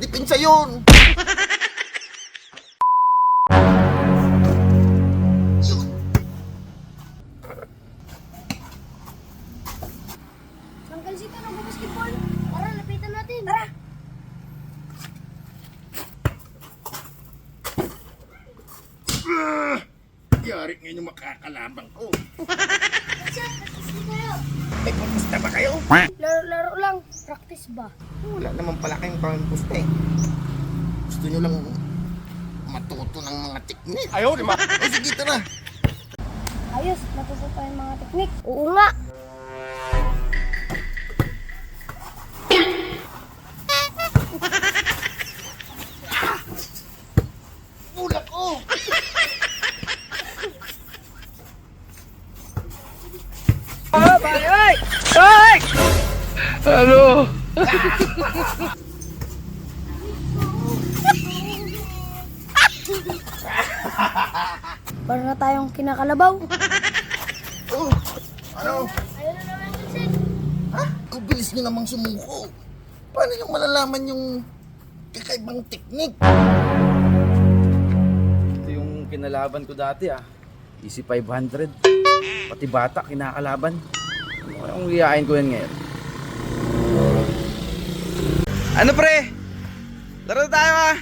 Dipinsa yun. Uncle Zito, nag-basketball. Tara, lapitan natin. Tara. Yari ngayon yung makakalabang ko. Sir, practice kayo. May pumusta ba kayo? Laro lang. Practice ba? Wala naman pala kayong pampusta eh. Gusto nyo lang matuto ng mga teknik. Ayaw, di ba? O sige, tara. Ayos, natuto tayong mga teknik. Oo nga. Bulak ko! Ano? Para na tayong kinakalabaw. Oh, ano? Ayun na naman, Vincent. Ha? Ang bilis nyo namang sumuko. Paano nyo malalaman yung kakaibang teknik? Ito yung kinalaban ko dati Easy 500. Pati bata kinakalaban. Anong iyain ko yan ngayon? Ano pre? Laro tayo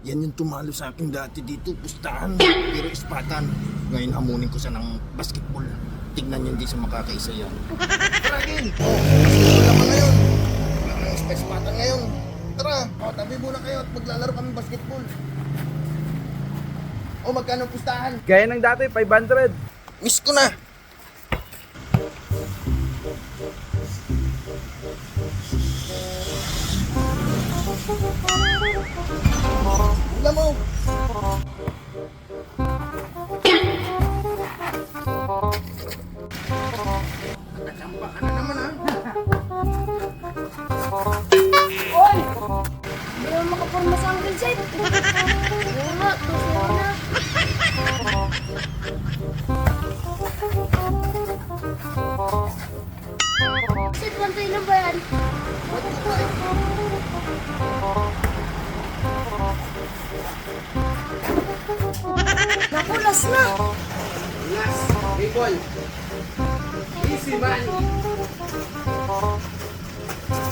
Yan yung tumalo sa akin dati dito, pustahan. Pero ispatan. Ngayon hamunin ko siya ng basketball. Tignan nyo hindi siya makakaisa yan. Tara, Gil! Basketball naman ngayon. Wala nang ispatan ngayon. Tara, tabi muna kayo at maglalaro kami basketball. O, magkano pustahan? Gaya ng dati, 500. Miss ko na! Alam mo! Nakachamba ka na naman Oy! Hindi naman makaporma sa Uncle Zito. Oo nga, tuso na. Vincent, pantay na ba yan? Nakulas na! Yes! People! Easy man!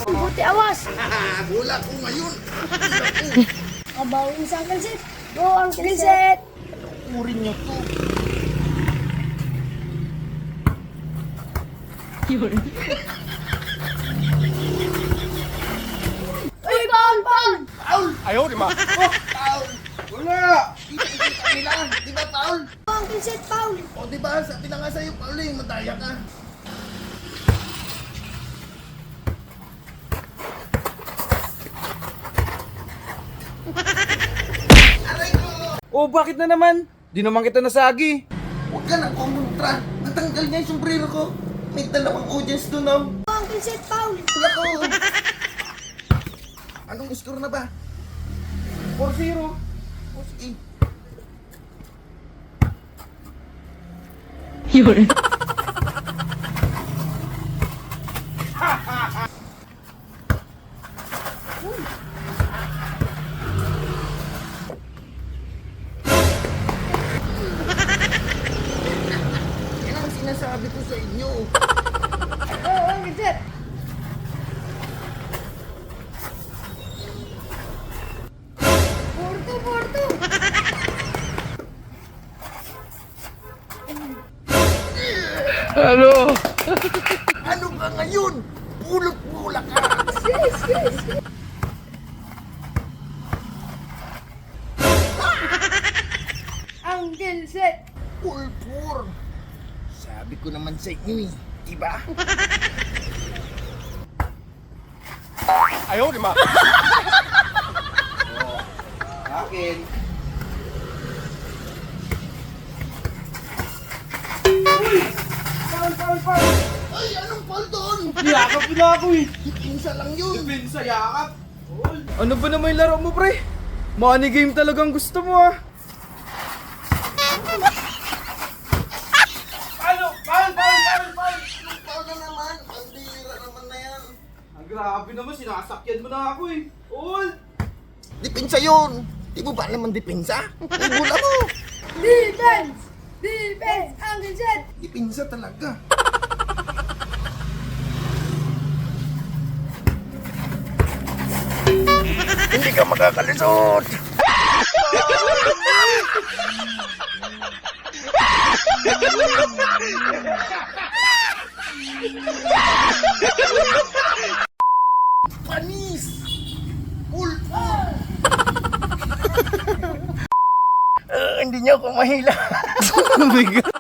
Buti awas! Bulak ko ngayon! Bulak ko! Kabawin sa Uncle Zito. Go, Uncle Zito! Urin niyo to! Uy, Paul! Paul! Paul! Ayaw, di ba? Oh, Paul! Wala! Kita nila! Di ba, Paul? Uncle Zito, Paul! O, di ba? Sabi na nga sa'yo, Paul eh, madaya ka. Aray ko! Oh, bakit na naman? Di naman kita nasagi. Huwag ka nang kumontra. Natanggal niya yung sombrero ko. May dalawang audience doon, oh. Uncle Zito, Paul! Wala ko. Anong score na ba? 4-0. O, sige. Yan ang sinasabi ko sa inyo. Oh, Uncle Zito! Porto! Ano? Ano ka ngayon? Pulot-pulak ka. Uncle Zito! Pulpur. Sabi ko naman sa inyo eh. Diba? Ayaw, di ba? Akin. Paul! Ay, anong pal doon? Yakap na ako Pinsa lang yun. Sa yakap. Ano ba naman yung laro mo, pre? Money game talagang gusto mo, Paul! Anong pal na naman? Pandira naman na yan. Grabe naman, sinasakyan mo na ako eh. Ol! Depensa yun! Di mo ba alam ang depensa? Ibula mo! Defense! Defense! Uncle Jet! Depensa talaga. Hindi ka makakalisod! Panis! Pulpo! Hindi niyo ako mahila. Oh my God.